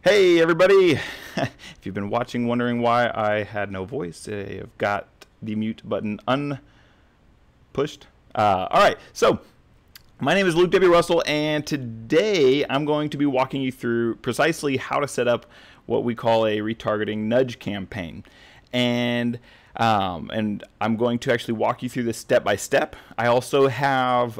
Hey everybody! If you've been watching wondering why I had no voice, I've got the mute button unpushed. Alright, so my name is Luke W. Russell, and today I'm going to be walking you through precisely how to set up what we call a retargeting nudge campaign. And I'm going to actually walk you through this step by step. I also have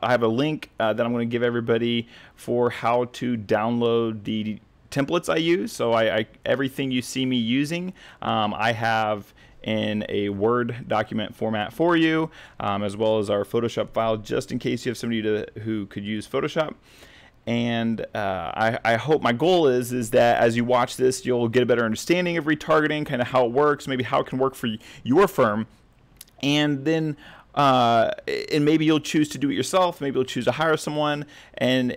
I have a link that I'm going to give everybody for how to download the templates I use. So everything you see me using, I have in a Word document format for you, as well as our Photoshop file, just in case you have somebody who could use Photoshop. And I hope my goal is that as you watch this, you'll get a better understanding of retargeting, kind of how it works, maybe how it can work for your firm, and then and maybe you'll choose to do it yourself. Maybe you'll choose to hire someone, and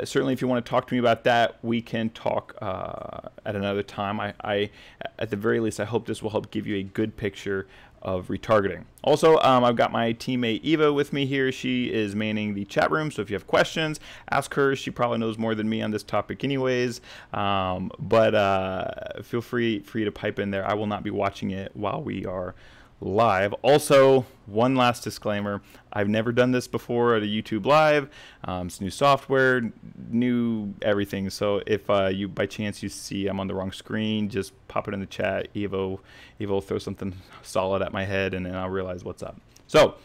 certainly if you want to talk to me about that, we can talk at another time. I at the very least, I hope this will help give you a good picture of retargeting. Also, I've got my teammate Eva with me here. She is manning the chat room, so if you have questions, ask her. She probably knows more than me on this topic anyways, but feel free to pipe in there. I will not be watching it while we are live. Also, one last disclaimer, I've never done this before at a YouTube live. It's new software, new everything, so if you by chance you see I'm on the wrong screen, just pop it in the chat. Evo will throw something solid at my head, and then I'll realize what's up. So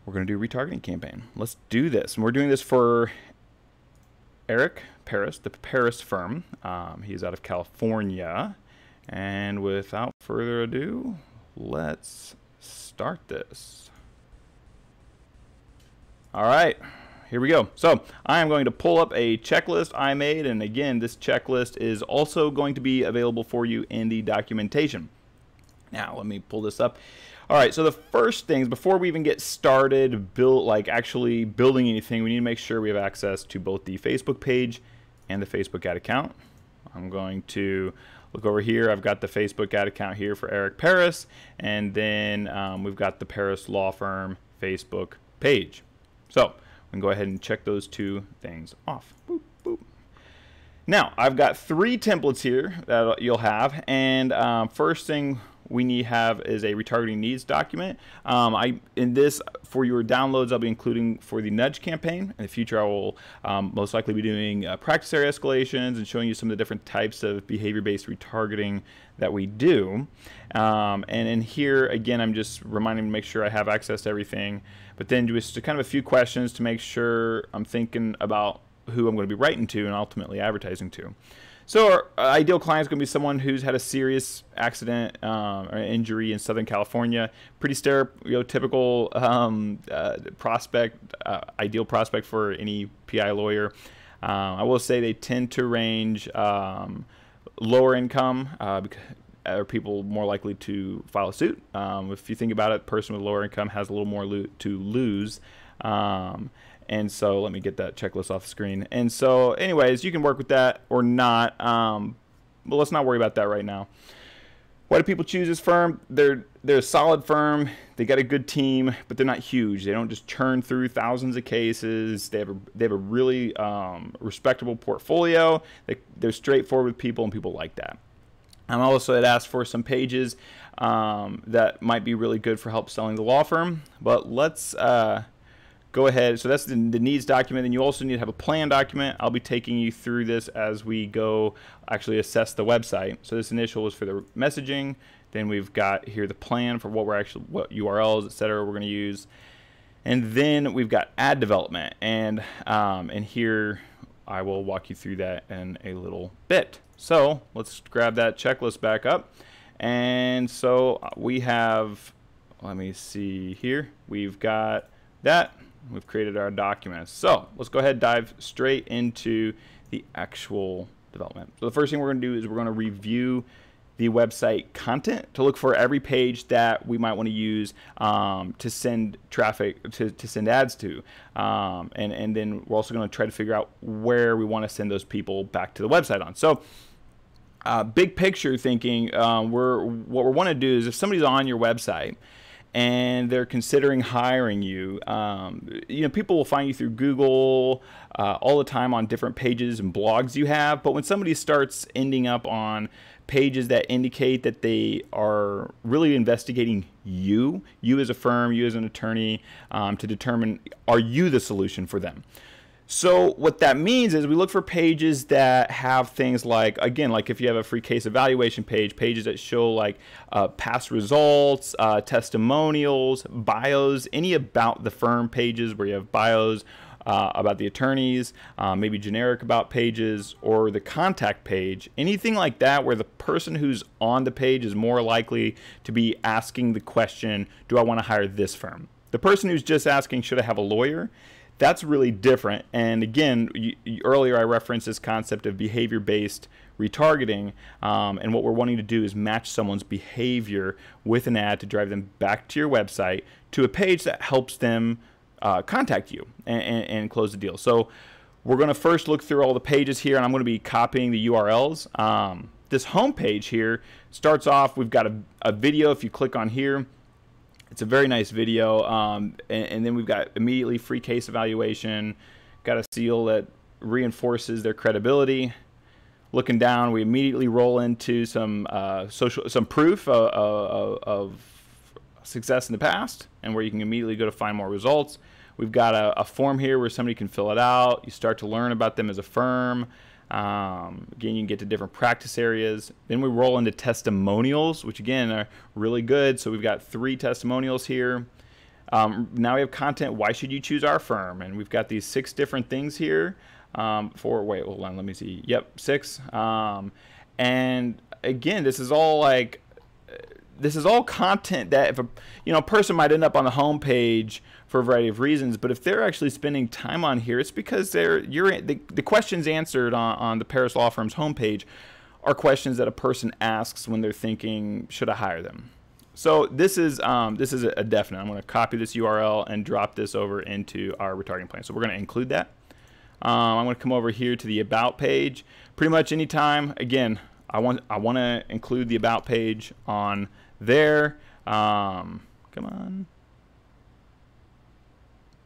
we're going to do a retargeting campaign. Let's do this, and we're doing this for Eric Paris, the Paris firm. He's out of California. And without further ado, let's start this. All right, here we go. So I am going to pull up a checklist I made, and again, this checklist is also going to be available for you in the documentation. Now, let me pull this up. All right, so the first things, before we even get started, actually building anything, we need to make sure we have access to both the Facebook page and the Facebook ad account. I'm going to look over here. I've got the Facebook ad account here for Eric Paris, and then we've got the Paris Law Firm Facebook page. So we can go ahead and check those two things off. Boop, boop. Now, I've got 3 templates here that you'll have, and first thing we have is a retargeting needs document. In this, for your downloads, I'll be including for the nudge campaign. In the future, I will most likely be doing practice area escalations and showing you some of the different types of behavior-based retargeting that we do. And in here, again, I'm just reminding to make sure I have access to everything, but then just kind of a few questions to make sure I'm thinking about who I'm going to be writing to and ultimately advertising to. So our ideal client is going to be someone who's had a serious accident or injury in Southern California. Pretty stereotypical prospect, ideal prospect for any PI lawyer. I will say they tend to range lower income because are people more likely to file a suit. If you think about it, a person with lower income has a little more to lose. And so let me get that checklist off the screen. And so anyways, you can work with that or not, but let's not worry about that right now. Why do people choose this firm? They're a solid firm. They got a good team, but they're not huge. They don't just churn through thousands of cases. They have a really respectable portfolio. They're straightforward with people, and people like that. I'm also had asked for some pages that might be really good for help selling the law firm, but let's go ahead. So that's the needs document. And you also need to have a plan document. I'll be taking you through this as we go actually assess the website. So this initial was for the messaging. Then we've got here the plan for what URLs, etc. we're going to use. And then we've got ad development. And here I will walk you through that in a little bit. So let's grab that checklist back up. And so we have, let me see here. We've got that. We've created our documents. So let's go ahead and dive straight into the actual development. So the first thing we're going to do is we're going to review the website content to look for every page that we might want to use to send traffic, to send ads to. And then we're also going to try to figure out where we want to send those people back to the website on. So big picture thinking, what we want to do is if somebody's on your website and they're considering hiring you. You know, people will find you through Google all the time on different pages and blogs you have, but when somebody starts ending up on pages that indicate that they are really investigating you as a firm, you as an attorney, to determine, are you the solution for them? So what that means is we look for pages that have things like, again, like if you have a free case evaluation page, pages that show like past results, testimonials, bios, any about the firm pages where you have bios about the attorneys, maybe generic about pages, or the contact page, anything like that where the person who's on the page is more likely to be asking the question, do I want to hire this firm? The person who's just asking, should I have a lawyer? That's really different. And again, earlier I referenced this concept of behavior-based retargeting, and what we're wanting to do is match someone's behavior with an ad to drive them back to your website to a page that helps them contact you and close the deal. So we're going to first look through all the pages here, and I'm going to be copying the URLs. This home page here starts off, we've got a video. If you click on here, it's a very nice video, and then we've got immediately free case evaluation, got a seal that reinforces their credibility. Looking down, we immediately roll into some proof of success in the past, and where you can immediately go to find more results. We've got a form here where somebody can fill it out. You start to learn about them as a firm. Again, you can get to different practice areas. Then we roll into testimonials, which again are really good. So we've got 3 testimonials here. Now we have content. Why should you choose our firm? And we've got these 6 different things here. Wait, hold on, let me see. Yep, 6. And again, this is all content that if a person might end up on the home page for a variety of reasons, but if they're actually spending time on here, it's because the questions answered on the Paris Law Firm's homepage are questions that a person asks when they're thinking, should I hire them? So this is a definite. I'm going to copy this URL and drop this over into our retargeting plan. So we're going to include that. I'm going to come over here to the About page. Pretty much anytime, again, I want to include the About page on there. Come on.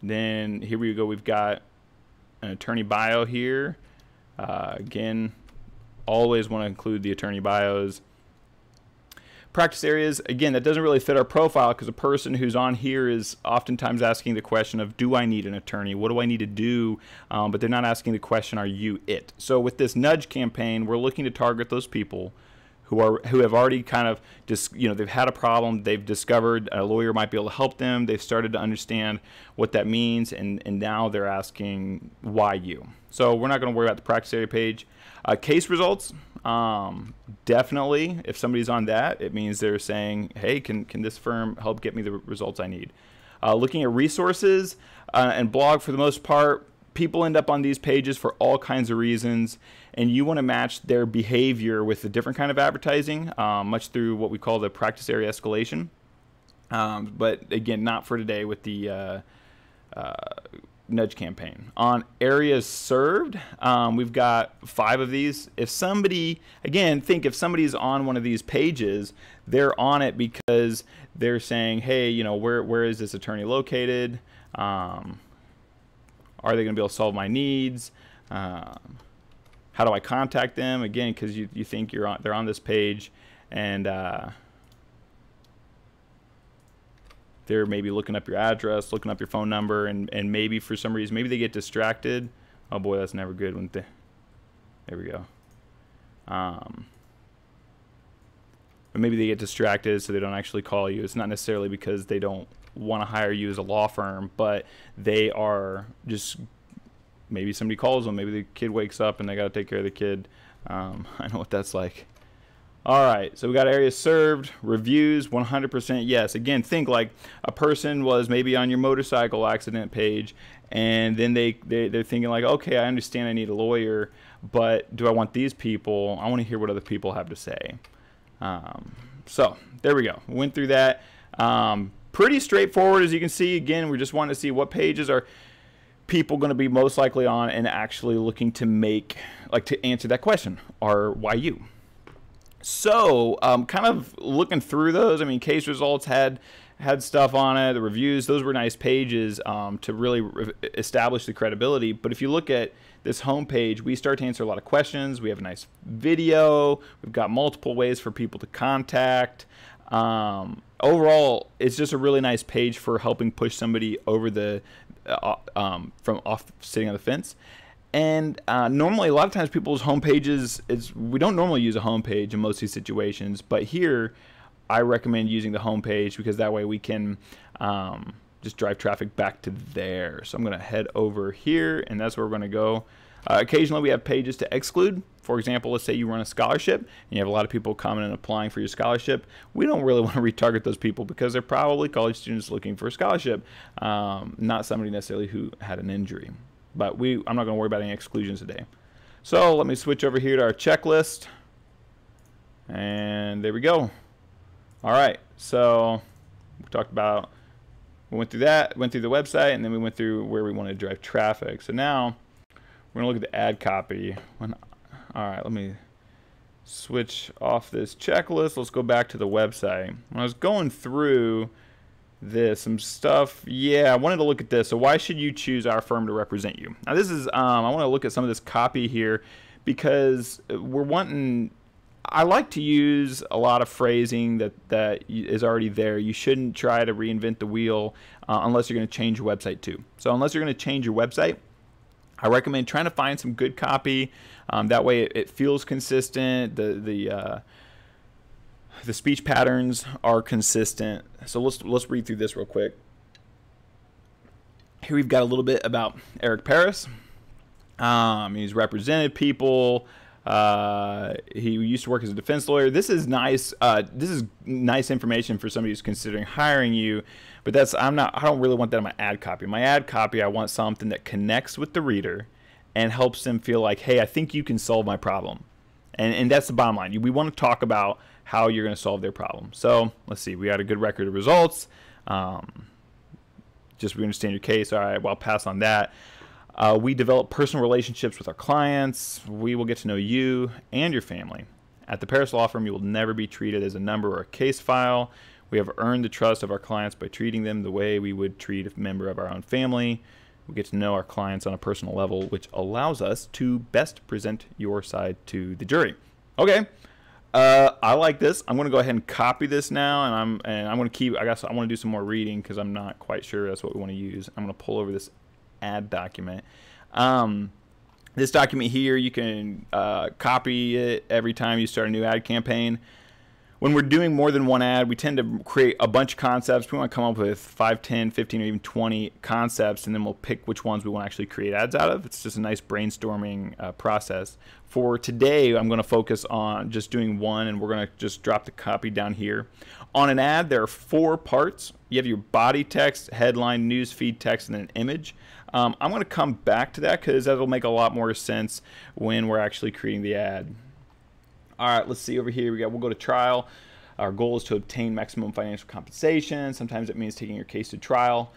Then here we go. We've got an attorney bio here. Again, always want to include the attorney bios. Practice areas, again, that doesn't really fit our profile because a person who's on here is oftentimes asking the question of, do I need an attorney? What do I need to do? But they're not asking the question, are you it? So with this nudge campaign, we're looking to target those people who have already kind of they've had a problem, they've discovered a lawyer might be able to help them, they've started to understand what that means, and now they're asking why you. So we're not going to worry about the practice area page. Case results, definitely if somebody's on that, it means they're saying, hey, can this firm help get me the results I need? Looking at resources and blog, for the most part, people end up on these pages for all kinds of reasons, and you want to match their behavior with a different kind of advertising, much through what we call the practice area escalation. But again, not for today with the nudge campaign. On areas served, we've got 5 of these. If somebody, again, think if somebody's on one of these pages, they're on it because they're saying, hey, where is this attorney located? Are they going to be able to solve my needs? How do I contact them? Again, because you think they're on this page, and they're maybe looking up your address, looking up your phone number, and maybe for some reason, maybe they get distracted. Oh boy, that's never good. There we go. But maybe they get distracted, so they don't actually call you. It's not necessarily because they don't want to hire you as a law firm, but they are just, maybe somebody calls them, maybe the kid wakes up and they got to take care of the kid. I know what that's like. All right, so we got areas served, reviews, 100% yes. Again, think like a person was maybe on your motorcycle accident page, and then they're thinking like, okay, I understand I need a lawyer, but do I want these people? I want to hear what other people have to say. So there we go. Went through that. Pretty straightforward, as you can see. Again, we're just wanting to see what pages are people going to be most likely on and actually looking to to answer that question, or why you. So kind of looking through those, I mean, case results had had stuff on it. The reviews, those were nice pages to really establish the credibility. But if you look at this homepage, we start to answer a lot of questions. We have a nice video. We've got multiple ways for people to contact. Overall, it's just a really nice page for helping push somebody over the from off sitting on the fence. And normally, a lot of times, people's home pages, we don't normally use a home page in most of these situations, but here I recommend using the home page because that way we can just drive traffic back to there. So I'm going to head over here, and that's where we're going to go. Occasionally, we have pages to exclude. For example, let's say you run a scholarship and you have a lot of people coming and applying for your scholarship. We don't really want to retarget those people because they're probably college students looking for a scholarship, not somebody necessarily who had an injury. But I'm not going to worry about any exclusions today. So let me switch over here to our checklist. And there we go. All right. So we talked about, we went through that, went through the website, and then we went through where we want to drive traffic. So now we're going to look at the ad copy. All right, let me switch off this checklist. Let's go back to the website. When I was going through some stuff, I wanted to look at this. So why should you choose our firm to represent you? Now this is I want to look at some of this copy here because I like to use a lot of phrasing that is already there. You shouldn't try to reinvent the wheel unless you're going to change your website too. So unless you're going to change your website, I recommend trying to find some good copy. That way it feels consistent. The speech patterns are consistent. So let's read through this real quick. Here we've got a little bit about Eric Paris. He's represented people. He used to work as a defense lawyer. This is nice. This is nice information for somebody who's considering hiring you. But I don't really want that in my ad copy. My ad copy, I want something that connects with the reader and helps them feel like, hey, I think you can solve my problem. And that's the bottom line. We want to talk about how you're going to solve their problem. So let's see. We had a good record of results. Just we understand your case. All right, well, I'll pass on that. We develop personal relationships with our clients. We will get to know you and your family. At the Paris Law Firm, you will never be treated as a number or a case file. We have earned the trust of our clients by treating them the way we would treat a member of our own family. We get to know our clients on a personal level, which allows us to best present your side to the jury. Okay. I like this. I'm going to go ahead and copy this now, and I'm going to keep. I guess I want to do some more reading because I'm not quite sure that's what we want to use. I'm going to pull over this ad document. This document here, you can copy it every time you start a new ad campaign. When we're doing more than one ad, we tend to create a bunch of concepts. We want to come up with 5, 10, 15, or even 20 concepts, and then we'll pick which ones we want to actually create ads out of. It's just a nice brainstorming process. For today, I'm going to focus on just doing one, and we're going to just drop the copy down here. On an ad, there are 4 parts. You have your body text, headline, news feed text, and then an image. I'm going to come back to that because that'll make a lot more sense when we're actually creating the ad. All right, let's see over here. We'll go to trial. Our goal is to obtain maximum financial compensation. Sometimes it means taking your case to trial.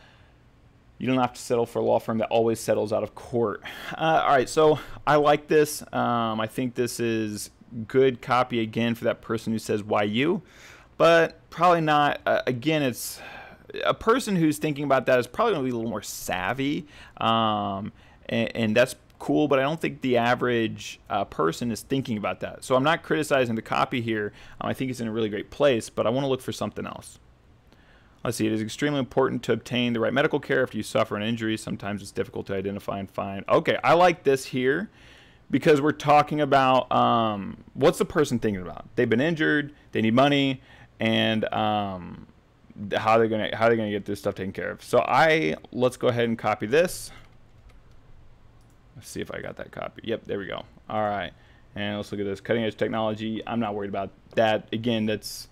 You don't have to settle for a law firm that always settles out of court. All right, so I like this. I think this is good copy again for that person who says why you, but probably not. Again, it's a person who's thinking about that is probably going to be a little more savvy, and that's cool, but I don't think the average person is thinking about that. So I'm not criticizing the copy here. I think it's in a really great place, but I want to look for something else. Let's see. It is extremely important to obtain the right medical care after you suffer an injury. Sometimes it's difficult to identify and find. Okay, I like this here because we're talking about what's the person thinking about? They've been injured, they need money, and how they're gonna get this stuff taken care of. So let's go ahead and copy this. Let's see if I got that copy. Yep, there we go. All right, and let's look at this cutting edge technology. I'm not worried about that. Again, that's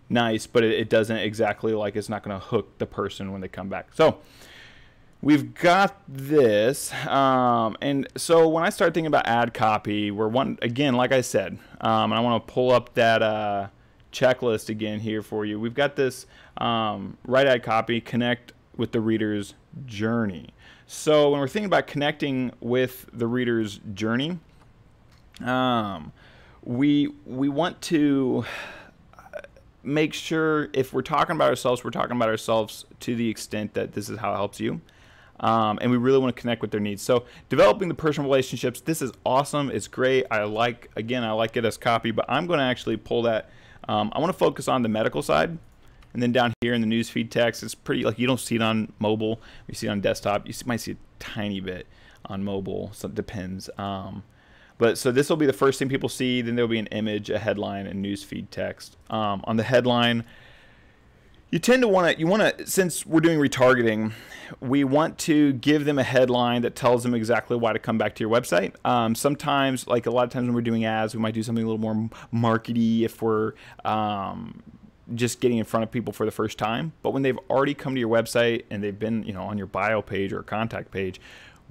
nice, but it doesn't exactly, like, it's not going to hook the person when they come back. So we've got this, and so when I start thinking about ad copy, again, like I said, and I want to pull up that checklist again here for you. We've got this write ad copy, connect with the reader's journey. So when we're thinking about connecting with the reader's journey, we want to make sure if we're talking about ourselves, we're talking about ourselves to the extent that this is how it helps you. And we really want to connect with their needs. So developing the personal relationships, this is awesome. It's great. I like it as copy, but I'm going to actually pull that. I want to focus on the medical side. And then down here in the newsfeed text, it's pretty, like, you don't see it on mobile. You see it on desktop. You might see a tiny bit on mobile, so it depends. But so this will be the first thing people see. Then there'll be an image, a headline, and newsfeed text. On the headline, you tend to want to, since we're doing retargeting, we want to give them a headline that tells them exactly why to come back to your website. Sometimes, like a lot of times when we're doing ads, we might do something a little more markety if we're just getting in front of people for the first time. But when they've already come to your website and they've been, on your bio page or contact page,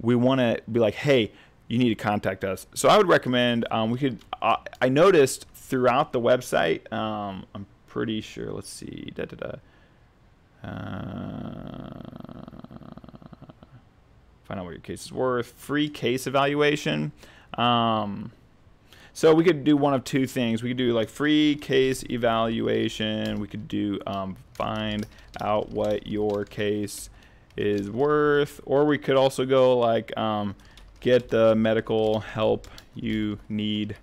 we want to be like, hey, you need to contact us. So I would recommend, I noticed throughout the website, I'm pretty sure, let's see, find out what your case is worth, free case evaluation. So we could do one of two things. We could do like free case evaluation. We could do find out what your case is worth. Or we could also go like get the medical help you need.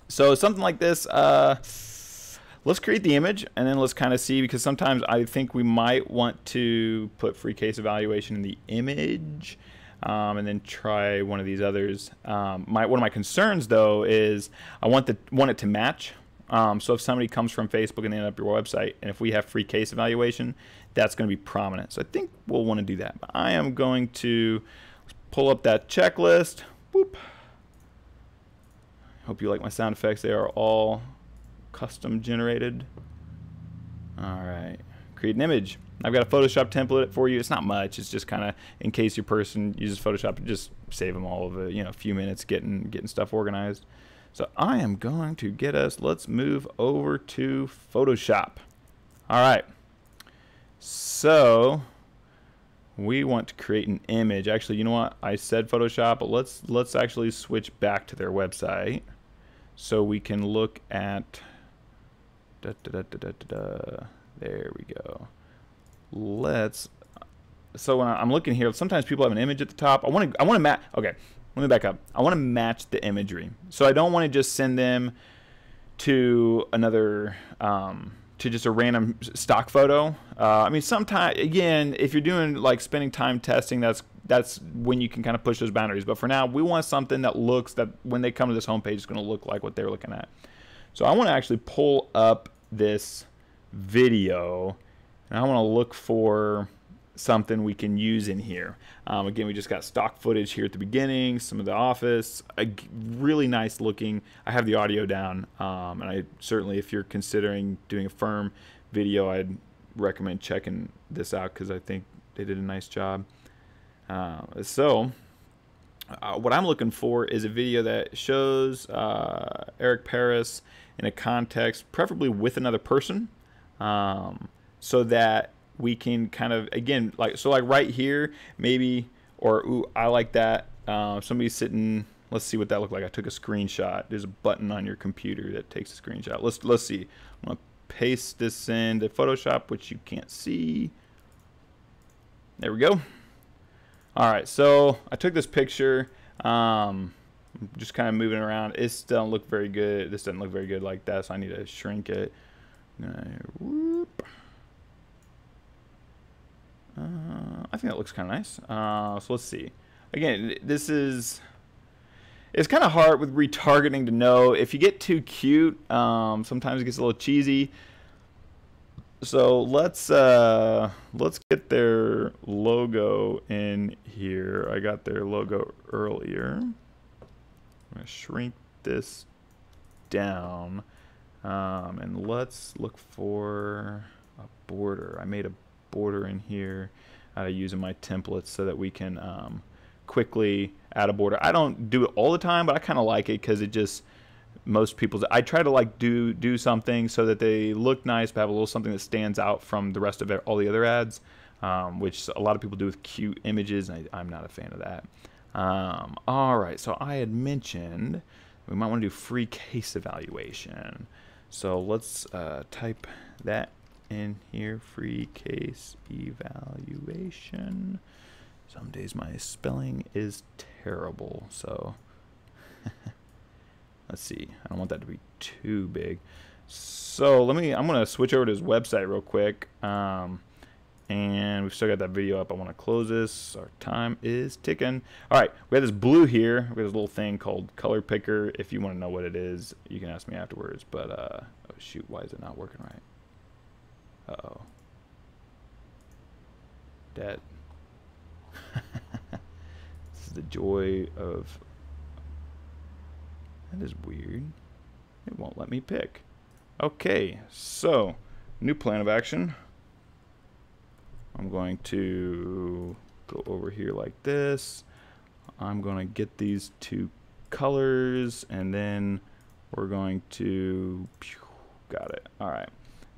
So something like this. Let's create the image and then let's kind of see, because sometimes I think we might want to put free case evaluation in the image. And then try one of these others. One of my concerns though is I want it to match. So if somebody comes from Facebook and they end up your website, and if we have free case evaluation, that's going to be prominent. So I think we'll want to do that. But I am going to pull up that checklist. Boop. Hope you like my sound effects. They are all custom generated. All right, create an image. I've got a Photoshop template for you. It's not much. It's just kind of in case your person uses Photoshop, just save them all of a few minutes getting stuff organized. So I am going to get us. Let's move over to Photoshop. All right. So we want to create an image. Actually, you know what? I said Photoshop, but let's actually switch back to their website so we can look at. There we go. So when I'm looking here, sometimes people have an image at the top. I want to match. Okay, let me back up. I want to match the imagery. So I don't want to just send them to another, to just a random stock photo. I mean, sometimes, again, if you're doing like spending time testing, that's when you can kind of push those boundaries. But for now, we want something that looks, that when they come to this homepage, it's going to look like what they're looking at. So I want to actually pull up this video. And I want to look for something we can use in here. Again, we just got stock footage here at the beginning, some of the office, really nice looking. I have the audio down, and I certainly, if you're considering doing a firm video, I'd recommend checking this out because I think they did a nice job. What I'm looking for is a video that shows Eric Paris in a context, preferably with another person. So that we can kind of, again, like right here, maybe, or ooh, I like that. Somebody's sitting, let's see what that looked like. I took a screenshot. There's a button on your computer that takes a screenshot. Let's see. I'm gonna paste this into Photoshop, which you can't see. There we go. All right, so I took this picture. Just kind of moving around. It doesn't look very good. This doesn't look very good like that, so I need to shrink it. Whoop. I think that looks kind of nice. So let's see. Again, it's kind of hard with retargeting to know. If you get too cute, sometimes it gets a little cheesy. So let's get their logo in here. I got their logo earlier. I'm gonna shrink this down, and let's look for a border. I made a border in here using my templates so that we can quickly add a border. I don't do it all the time, but I kind of like it because it just, most people's, I try to like do something so that they look nice but have a little something that stands out from the rest of all the other ads, which a lot of people do with cute images, and I'm not a fan of that. All right, so I had mentioned we might want to do free case evaluation. So let's type that in here, free case evaluation. Some days my spelling is terrible, so let's see. I don't want that to be too big. So I'm gonna switch over to his website real quick. And we've still got that video up. I want to close this. Our time is ticking. All right, we have this blue here. We have this little thing called color picker. If you want to know what it is, you can ask me afterwards. But oh shoot, why is it not working right? Uh-oh. That. This is the joy of. That is weird. It won't let me pick. Okay, so new plan of action. I'm going to go over here like this. I'm going to get these two colors, and then we're going to, got it. All right,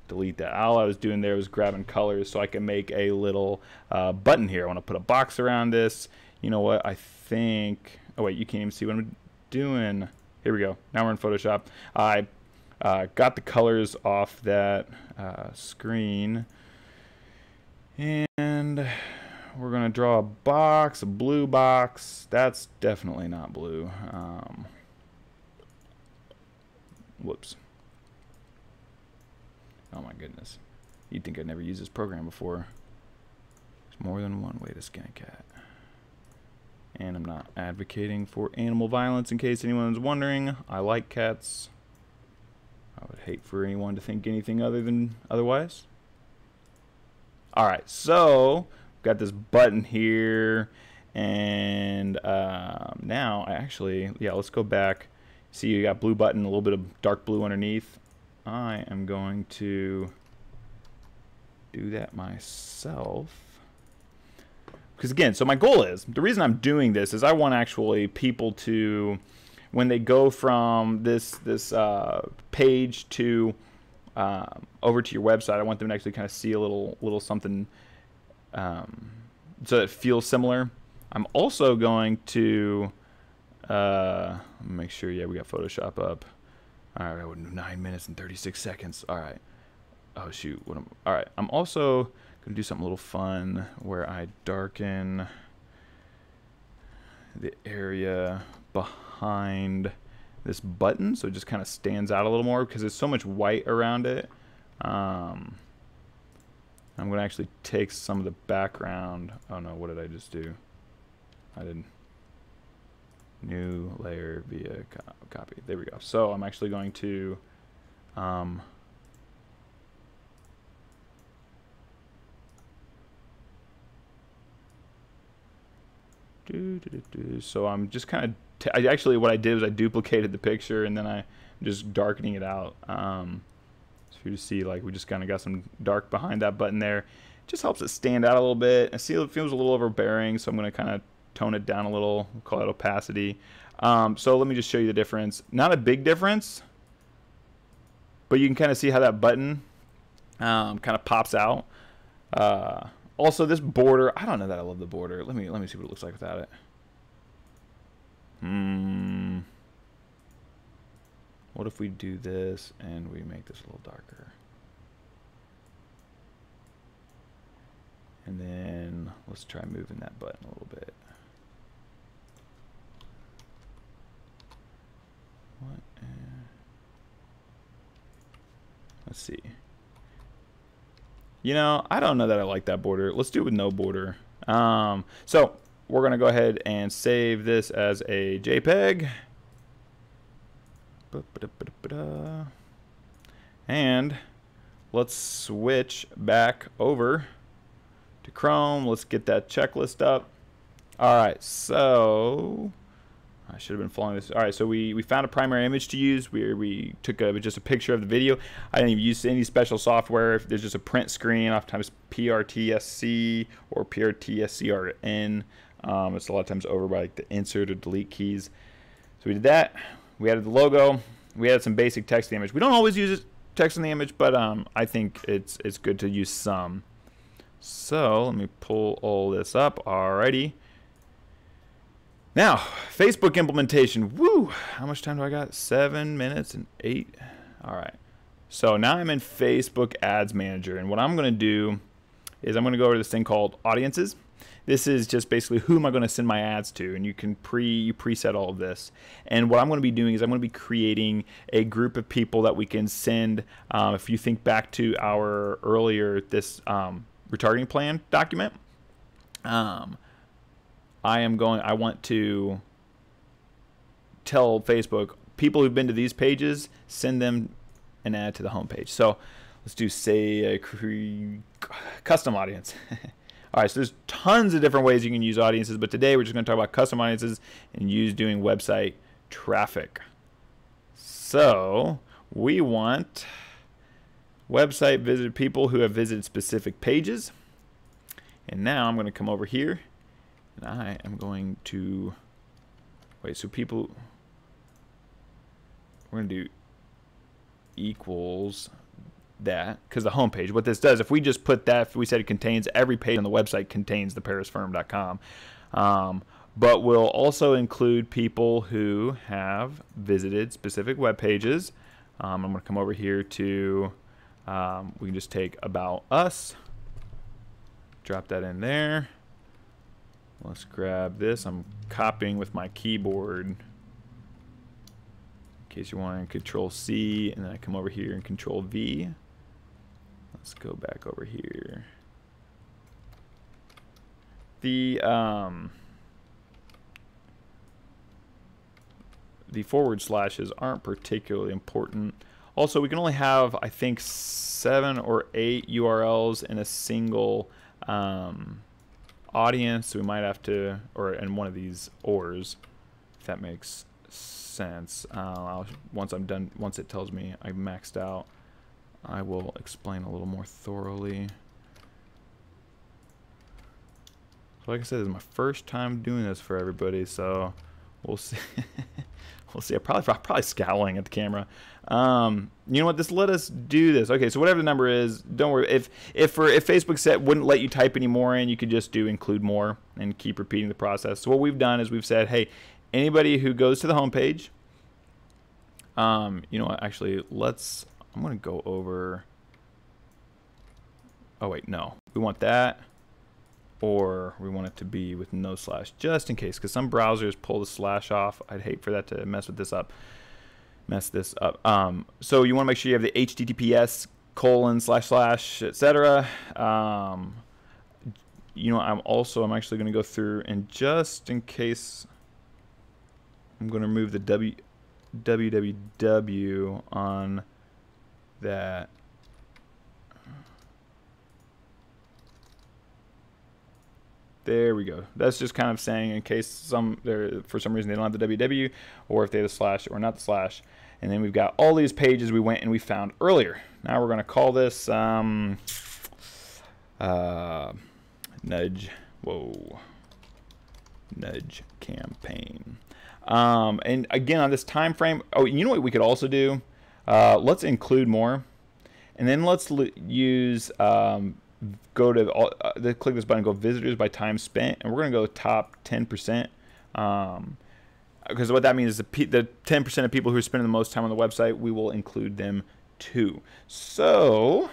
delete that. All I was doing there was grabbing colors so I can make a little button here. I want to put a box around this. You know what? I think, oh wait, you can't even see what I'm doing. Here we go. Now we're in Photoshop. I got the colors off that screen. And we're going to draw a box, a blue box. That's definitely not blue. Whoops. Oh my goodness. You'd think I'd never used this program before. There's more than one way to skin a cat. And I'm not advocating for animal violence in case anyone's wondering. I like cats. I would hate for anyone to think anything other than otherwise. All right, so got this button here, and now let's go back. See, you got blue button, a little bit of dark blue underneath. I am going to do that myself. Because again, so my goal is, the reason I'm doing this is I want actually people to, when they go from this page to over to your website, I want them to actually kind of see a little something so it feels similar. I'm also going to make sure, yeah, we got Photoshop up. All right, 9 minutes and 36 seconds. All right. Oh shoot. All right. I'm also gonna do something a little fun where I darken the area behind this button so it just kind of stands out a little more because there's so much white around it. I'm going to actually take some of the background. Oh no, what did I just do? I did new layer via copy. There we go. So I'm actually going to so I'm just kind of actually what I did was I duplicated the picture and then I'm just darkening it out. So you see, like, we just kind of got some dark behind that button there. It just helps it stand out a little bit. I see it feels a little overbearing, so I'm going to kind of tone it down a little. We'll call it opacity. So let me just show you the difference. Not a big difference, but you can kind of see how that button kind of pops out. Also, this border, I don't know that I love the border. Let me see what it looks like without it. What if we do this and we make this a little darker? And then let's try moving that button a little bit. What? Let's see. You know, I don't know that I like that border. Let's do it with no border. So we're going to go ahead and save this as a JPEG. And let's switch back over to Chrome. Let's get that checklist up. All right, so I should have been following this. All right, so we found a primary image to use. We took just a picture of the video. I didn't even use any special software. If there's just a print screen, oftentimes PRTSC or PRTSCRN. It's a lot of times over by like the insert or delete keys. So we did that. We added the logo. We added some basic text in the image. We don't always use text in the image, but I think it's good to use some. So let me pull all this up. Alrighty. Now, Facebook implementation. Woo! How much time do I got? 7 minutes and 8. All right. So now I'm in Facebook Ads Manager, and what I'm going to do is I'm going to go over to this thing called Audiences. This is just basically who am I going to send my ads to, and you can preset all of this. And what I'm going to be doing is I'm going to be creating a group of people that we can send. If you think back to our earlier retargeting plan document, I want to tell Facebook people who've been to these pages, send them an ad to the homepage. So let's do, say, a custom audience. All right, so there's tons of different ways you can use audiences, but today we're just going to talk about custom audiences and doing website traffic. So we want website visited people who have visited specific pages. And now I'm going to come over here, and I am going to so people, we're going to do equals that, because the home page, what this does, if we just put that, if we said it contains, every page on the website contains the parisfirm.com, but we'll also include people who have visited specific web pages. I'm going to come over here to, we can just take about us, drop that in there. Let's grab this. I'm copying with my keyboard in case you want, Control C, and then I come over here and Control V. Let's go back over here. The forward slashes aren't particularly important. Also, we can only have, I think, 7 or 8 URLs in a single audience. So we might have to, or in one of these ORs, if that makes sense. Once I'm done, once it tells me I've maxed out, I will explain a little more thoroughly. So like I said, this is my first time doing this for everybody, so we'll see. We'll see. I'm probably scowling at the camera. You know what? Just let us do this. Okay, so whatever the number is, don't worry. If Facebook said wouldn't let you type any more in, you could just do include more and keep repeating the process. So what we've done is we've said, hey, anybody who goes to the home page, you know what? Actually, I'm going to go over. Oh wait, no. We want that, or we want it to be with no slash, just in case, because some browsers pull the slash off. I'd hate for that to mess this up. So you want to make sure you have the HTTPS : etc. You know, I'm actually going to go through, and just in case, I'm going to remove the www on that. There we go. That's just kind of saying in case for some reason they don't have the www, or if they have the slash or not the slash. And then we've got all these pages we went and we found earlier. Now we're going to call this nudge campaign. And again, on this time frame, you know what we could also do? Let's include more, and then let's use go to click this button, go visitors by time spent, and we're going to go top 10%, because what that means is the 10% of people who are spending the most time on the website, we will include them too. So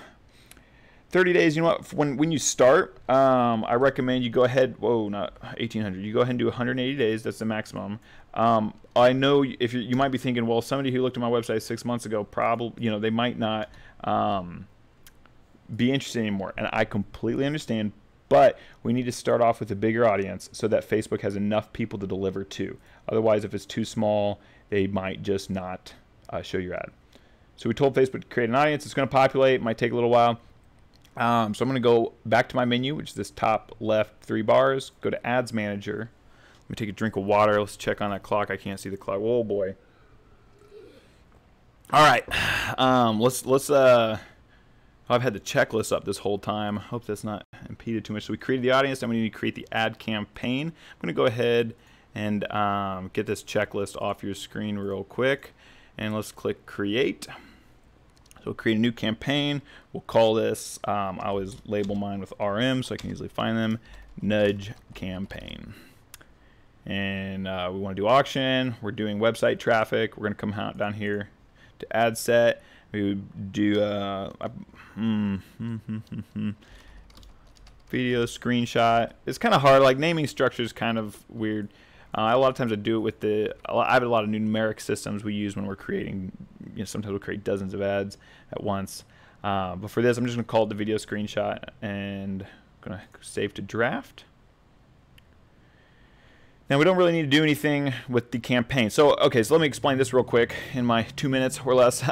30 days, you know what, when you start, I recommend you go ahead, not 1800, you go ahead and do 180 days. That's the maximum. I know if you might be thinking, well, somebody who looked at my website 6 months ago, probably, they might not be interested anymore, and I completely understand, but we need to start off with a bigger audience so that Facebook has enough people to deliver to. Otherwise, if it's too small, they might just not show your ad. So we told Facebook to create an audience. It's going to populate. It might take a little while. So I'm going to go back to my menu, which is this top left 3 bars. Go to Ads Manager. Let me take a drink of water. Let's check on that clock. I can't see the clock. Oh boy. All right. I've had the checklist up this whole time. Hope that's not impeded too much. So we created the audience. Then we need to create the ad campaign. I'm going to go ahead and get this checklist off your screen real quick. And let's click create. So we'll create a new campaign. We'll call this, I always label mine with RM so I can easily find them, nudge campaign. And we want to do auction. We're doing website traffic. We're going to come down here to ad set. We would do video screenshot. It's kind of hard. Like naming structure is kind of weird. A lot of times I do it with I have a lot of numeric systems we use when we're creating. Sometimes we'll create dozens of ads at once. But for this, I'm just gonna call it the video screenshot and I'm gonna save to draft. Now we don't really need to do anything with the campaign. So okay, so let me explain this real quick in my 2 minutes or less.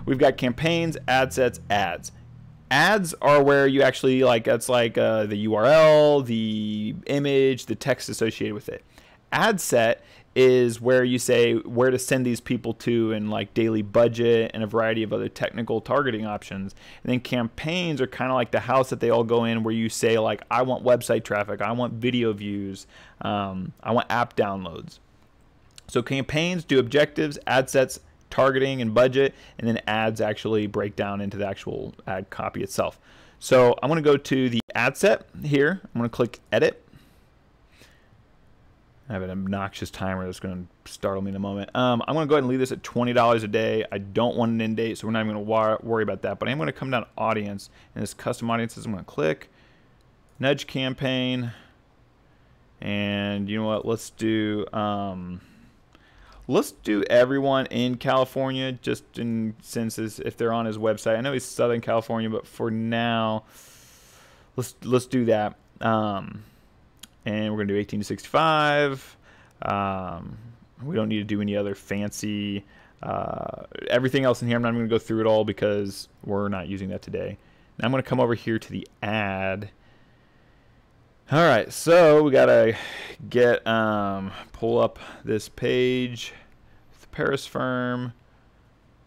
We've got campaigns, ad sets, ads. Ads are where you actually that's like the URL, the image, the text associated with it. Ad set is where you say where to send these people to and like daily budget and a variety of other technical targeting options. And then campaigns are kind of like the house that they all go in, where you say like, I want website traffic, I want video views, I want app downloads. So campaigns do objectives, ad sets targeting and budget, and then ads actually break down into the actual ad copy itself. So I'm going to go to the ad set here. I'm going to click edit. I have an obnoxious timer that's going to startle me in a moment. I'm going to go ahead and leave this at $20 a day. I don't want an end date, so we're not even going to worry about that. But I'm going to come down to audience, and this custom audiences, I'm going to click nudge campaign, and you know what? Let's do everyone in California, just in census if they're on his website. I know he's Southern California, but for now, let's do that. And we're going to do 18 to 65. We don't need to do any other fancy. Everything else in here, I'm not going to go through it all because we're not using that today. Now I'm going to come over here to the ad. All right, so we got to get pull up this page, the Paris firm.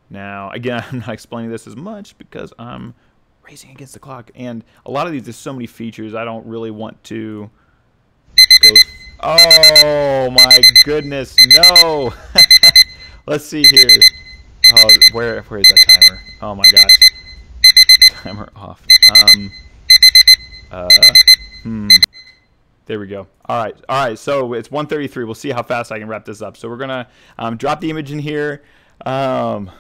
Now, again, I'm not explaining this as much because I'm racing against the clock. And a lot of these, there's so many features, I don't really want to go. Oh my goodness, no. Let's see here. Oh, where is that timer? Oh my gosh. Timer off. There we go. All right. So it's 1:33. We'll see how fast I can wrap this up. So we're gonna drop the image in here. Oh,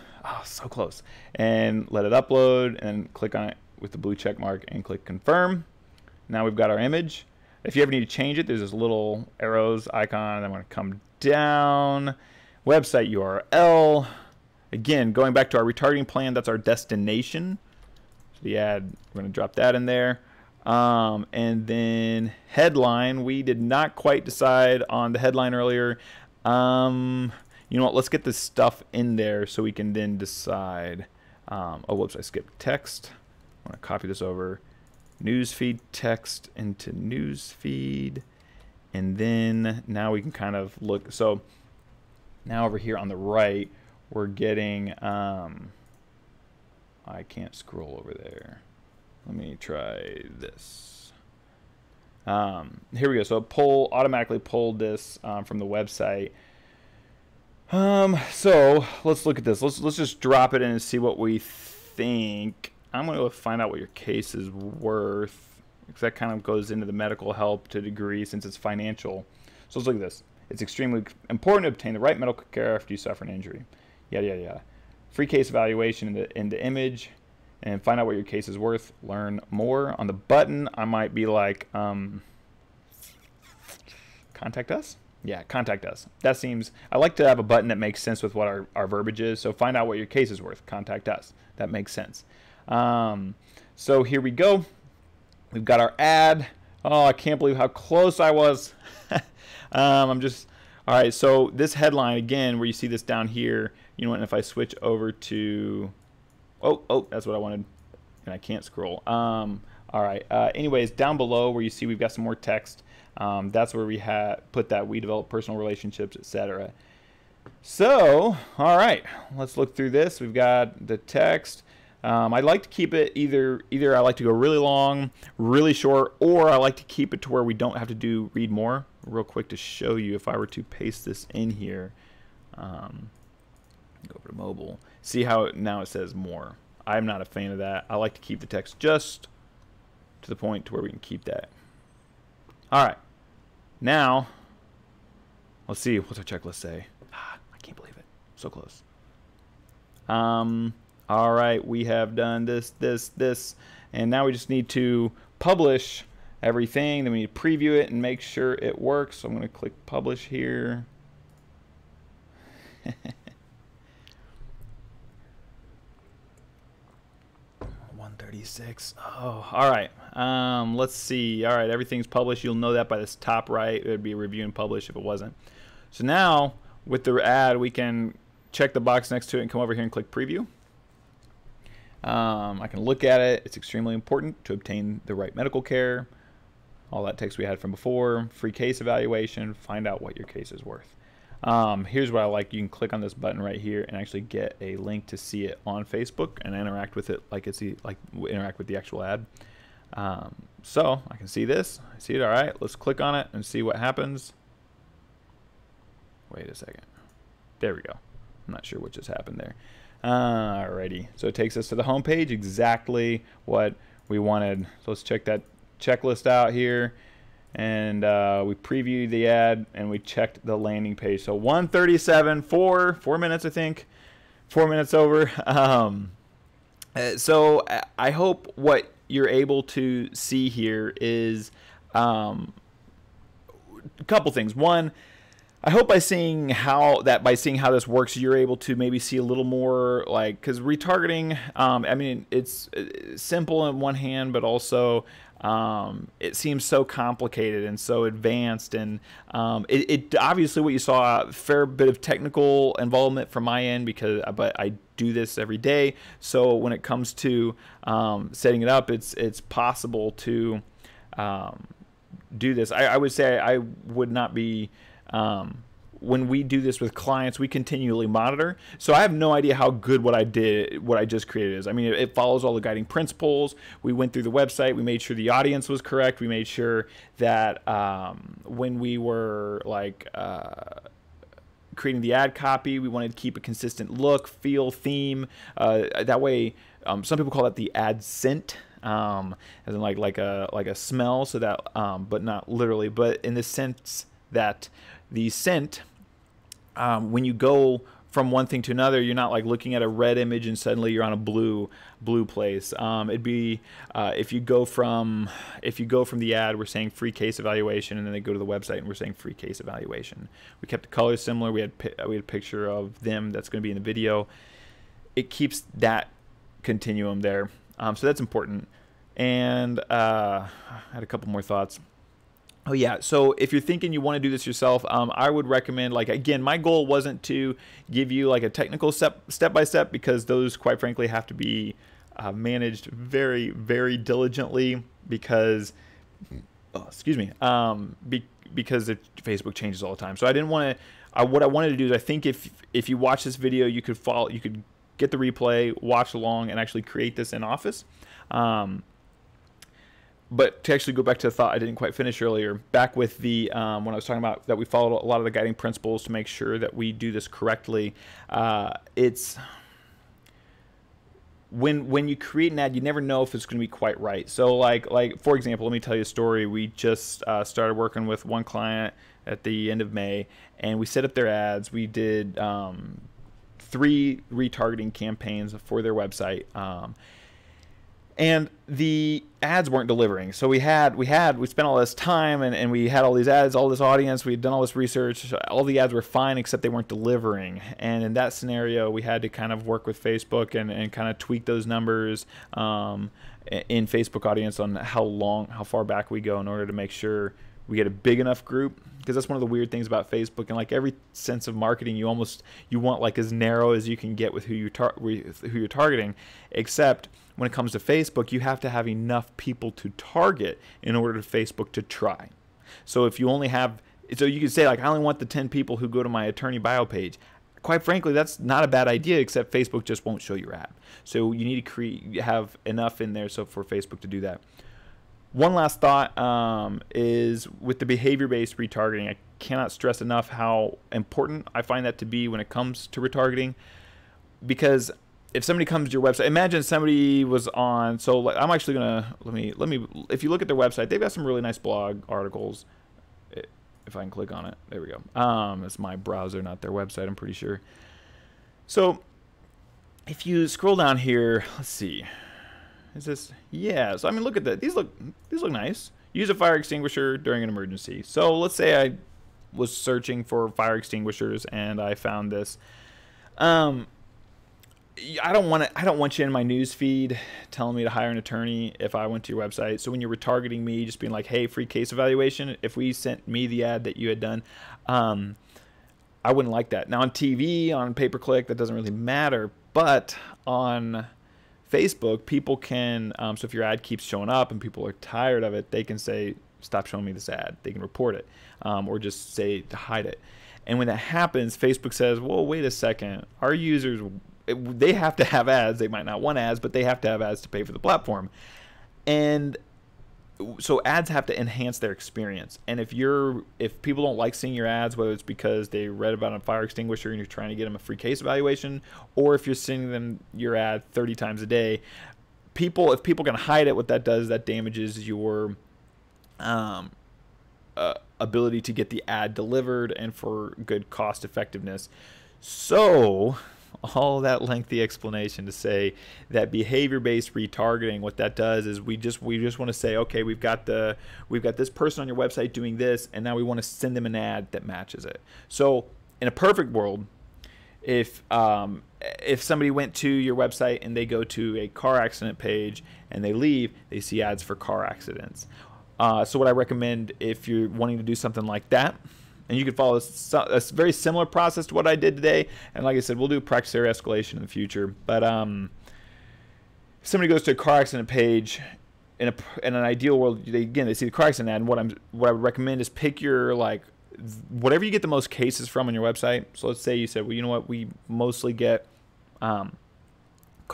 so close. And let it upload, and click on it with the blue check mark, and click confirm. Now we've got our image. If you ever need to change it, there's this little arrows icon. I'm going to come down. Website URL. Again, going back to our retargeting plan, that's our destination. So the ad, we're going to drop that in there. And then headline, we did not quite decide on the headline earlier. You know what, let's get this stuff in there so we can then decide. Oh, whoops, I skipped text. I'm going to copy this over. Newsfeed text into newsfeed. And then now we can kind of look. So now over here on the right, we're getting, I can't scroll over there. Let me try this. Here we go. So automatically pulled this from the website. So let's look at this. Let's just drop it in and see what we think. I'm going to go find out what your case is worth, because that kind of goes into the medical help to a degree since it's financial. So let's look at this. It's extremely important to obtain the right medical care after you suffer an injury. Yada, yada, yada. Free case evaluation in the image, and find out what your case is worth. Learn more. On the button, I might be like, contact us? Yeah, contact us. That seems, I like to have a button that makes sense with what our verbiage is. So find out what your case is worth. Contact us. That makes sense. So here we go. We've got our ad. Oh, I can't believe how close I was. All right, so this headline, again, where you see this down here, you know what, if I switch over to, oh, that's what I wanted, and I can't scroll. All right, anyways, down below where you see we've got some more text, that's where we put that we develop personal relationships, etc. So, all right, let's look through this. We've got the text. I'd like to keep it either I like to go really long, really short, or I like to keep it to where we don't have to read more. Real quick to show you, if I were to paste this in here, go over to mobile, see how now it says more. I'm not a fan of that. I like to keep the text just to the point to where we can keep that. All right, now let's see, what's our checklist say? I can't believe it, so close. All right, we have done this, and now we just need to publish everything. Then we need to preview it and make sure it works. So I'm going to click publish here. 136. Oh, all right. Let's see. All right, everything's published. You'll know that by this top right. It would be review and publish if it wasn't. So now with the ad, we can check the box next to it and come over here and click preview. I can look at it. It's extremely important to obtain the right medical care. All that text we had from before. Free case evaluation. Find out what your case is worth. Here's what I like. You can click on this button right here and actually get a link to see it on Facebook and interact with it like interact with the actual ad. So I can see this. I see it. All right. Let's click on it and see what happens. Wait a second. There we go. I'm not sure what just happened there. Alrighty. So it takes us to the home page, exactly what we wanted. So let's check that checklist out here. And we previewed the ad and we checked the landing page. So 137, 4 minutes, I think. 4 minutes over. So I hope what you're able to see here is a couple things. One, I hope by seeing how this works, you're able to maybe see a little more, like, because retargeting, I mean, it's simple on one hand, but also it seems so complicated and so advanced, and it obviously what you saw, a fair bit of technical involvement from my end, but I do this every day. So when it comes to setting it up, it's possible to do this. I would say I would not be. When we do this with clients, we continually monitor. So I have no idea how good what I just created is. I mean, it follows all the guiding principles. We went through the website. We made sure the audience was correct. We made sure that when we were creating the ad copy, we wanted to keep a consistent look, feel, theme. That way, some people call that the ad scent. As in like a smell. So that, but not literally, but in the sense that the scent, when you go from one thing to another, you're not like looking at a red image and suddenly you're on a blue place. It'd be if you go from the ad, we're saying free case evaluation, and then they go to the website and we're saying free case evaluation. We kept the colors similar. We had a picture of them that's going to be in the video. It keeps that continuum there, so that's important. And I had a couple more thoughts. Oh yeah, so if you're thinking you want to do this yourself, I would recommend, like, again, my goal wasn't to give you like a technical step-by-step, because those, quite frankly, have to be managed very, very diligently, because, excuse me, because Facebook changes all the time. So I didn't want to, what I wanted to do is, I think if you watch this video, you could get the replay, watch along, and actually create this in Office. But to actually go back to the thought I didn't quite finish earlier, back with the when I was talking about that we followed a lot of the guiding principles to make sure that we do this correctly. It's when you create an ad, you never know if it's going to be quite right. So like for example, let me tell you a story. We just started working with one client at the end of May, and we set up their ads. We did 3 retargeting campaigns for their website. And the ads weren't delivering. So we spent all this time and we had all these ads, all this audience, we had done all this research, all the ads were fine except they weren't delivering. And in that scenario, we had to kind of work with Facebook and kind of tweak those numbers in Facebook audience on how far back we go in order to make sure we get a big enough group. Because that's one of the weird things about Facebook, and like every sense of marketing, you want like as narrow as you can get with who you're targeting, except when it comes to Facebook, you have to have enough people to target in order for Facebook to try. So if you only have, so you could say like, I only want the 10 people who go to my attorney bio page. Quite frankly, that's not a bad idea, except Facebook just won't show your ad. So you need to have enough in there so for Facebook to do that. One last thought is with the behavior-based retargeting. I cannot stress enough how important I find that to be when it comes to retargeting, because if somebody comes to your website, imagine somebody was on, so like, I'm actually gonna, let me, if you look at their website, they've got some really nice blog articles. If I can click on it, there we go. It's my browser, not their website, I'm pretty sure. So if you scroll down here, let's see. Is this? Yeah. So I mean, look at that. These look nice. Use a fire extinguisher during an emergency. So let's say I was searching for fire extinguishers and I found this. I don't want you in my news feed telling me to hire an attorney if I went to your website. So when you're retargeting me, just being like, hey, free case evaluation, if we sent me the ad that you had done, I wouldn't like that. Now on TV, on pay-per-click, that doesn't really matter. But on Facebook, people can, so if your ad keeps showing up and people are tired of it, they can say, stop showing me this ad. They can report it, or just say to hide it. And when that happens, Facebook says, well, wait a second. Our users, they have to have ads. They might not want ads, but they have to have ads to pay for the platform. And so ads have to enhance their experience. And if people don't like seeing your ads, whether it's because they read about a fire extinguisher and you're trying to get them a free case evaluation, or if you're sending them your ad 30 times a day, if people can hide it, what that does, that damages your ability to get the ad delivered and for good cost effectiveness. So all that lengthy explanation to say that behavior-based retargeting, what that does is we just want to say, okay, we've got this person on your website doing this, and now we want to send them an ad that matches it. So in a perfect world, if somebody went to your website and they go to a car accident page and they leave, they see ads for car accidents. So what I recommend, if you're wanting to do something like that, and you can follow a very similar process to what I did today, and like I said, we'll do practice area escalation in the future. But if somebody goes to a car accident page, in an ideal world, they see the car accident ad, and what I would recommend is pick your, like, whatever you get the most cases from on your website. So let's say you said, well, you know what, we mostly get car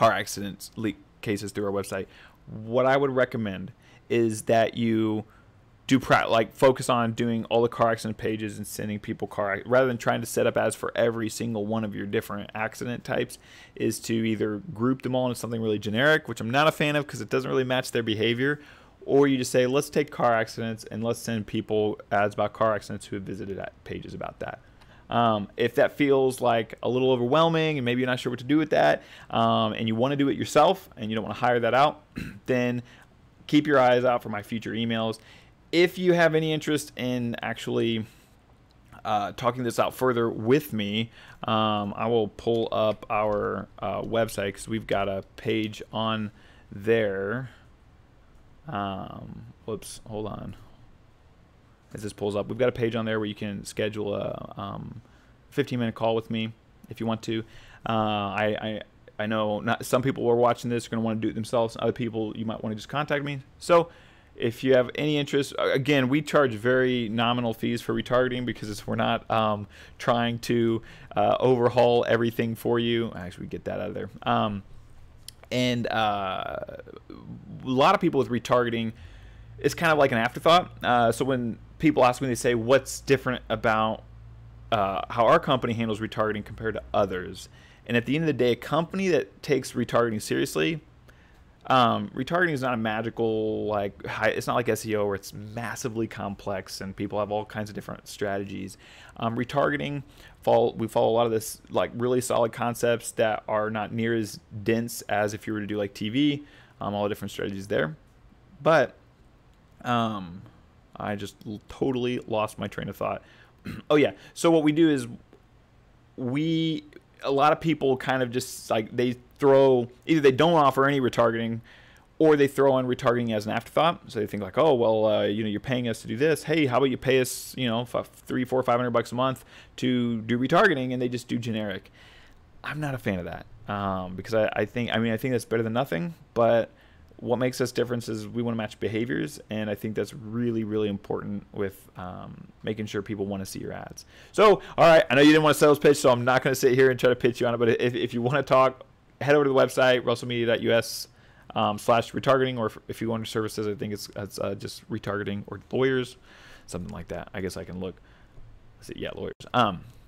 accidents cases through our website. What I would recommend is that you focus on doing all the car accident pages and sending people rather than trying to set up ads for every single one of your different accident types, is to either group them all into something really generic, which I'm not a fan of because it doesn't really match their behavior, or you just say, let's take car accidents and let's send people ads about car accidents who have visited pages about that. If that feels like a little overwhelming and maybe you're not sure what to do with that, and you want to do it yourself and you don't want to hire that out, then keep your eyes out for my future emails. If you have any interest in actually talking this out further with me, I will pull up our website because we've got a page on there. Whoops, hold on. As this pulls up, we've got a page on there where you can schedule a 15-minute call with me if you want to. I know not some people who are watching this are going to want to do it themselves. Other people, you might want to just contact me. So if you have any interest, again, we charge very nominal fees for retargeting because we're not trying to overhaul everything for you. Actually, we get that out of there. And a lot of people with retargeting, it's kind of like an afterthought. So when people ask me, they say, what's different about how our company handles retargeting compared to others? And at the end of the day, a company that takes retargeting seriously, retargeting is not a magical, it's not like SEO where it's massively complex and people have all kinds of different strategies. Retargeting, we follow a lot of this really solid concepts that are not near as dense as if you were to do like TV, all the different strategies there. But I just totally lost my train of thought. Oh yeah, so what we do is a lot of people kind of just they throw, either they don't offer any retargeting or they throw on retargeting as an afterthought. So they think like, oh, well, you're paying us to do this. Hey, how about you pay us, $300, $400, $500 a month to do retargeting, and they just do generic. I'm not a fan of that because I think that's better than nothing. But what makes us different is we want to match behaviors, and I think that's really, really important with making sure people want to see your ads. So, all right, I know you didn't want a sales pitch, so I'm not going to sit here and try to pitch you on it, but if you want to talk, head over to the website, russellmedia.us /retargeting, or if you go under services, I think it's just retargeting or lawyers, something like that. I guess I can look. Let's see, yeah, lawyers.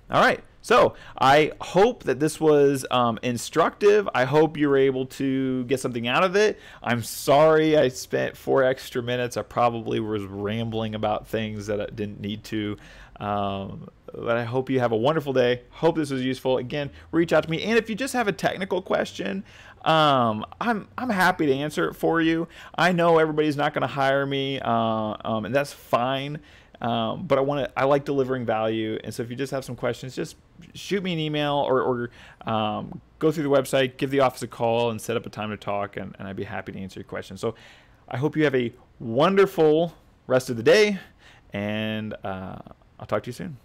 All right. So I hope that this was instructive. I hope you were able to get something out of it. I'm sorry I spent 4 extra minutes. I probably was rambling about things that I didn't need to. But I hope you have a wonderful day. Hope this was useful. Again, reach out to me. And if you just have a technical question, I'm happy to answer it for you. I know everybody's not going to hire me, and that's fine. But I like delivering value, and so if you just have some questions, just shoot me an email or go through the website, give the office a call, and set up a time to talk, and I'd be happy to answer your questions. So I hope you have a wonderful rest of the day, and I'll talk to you soon.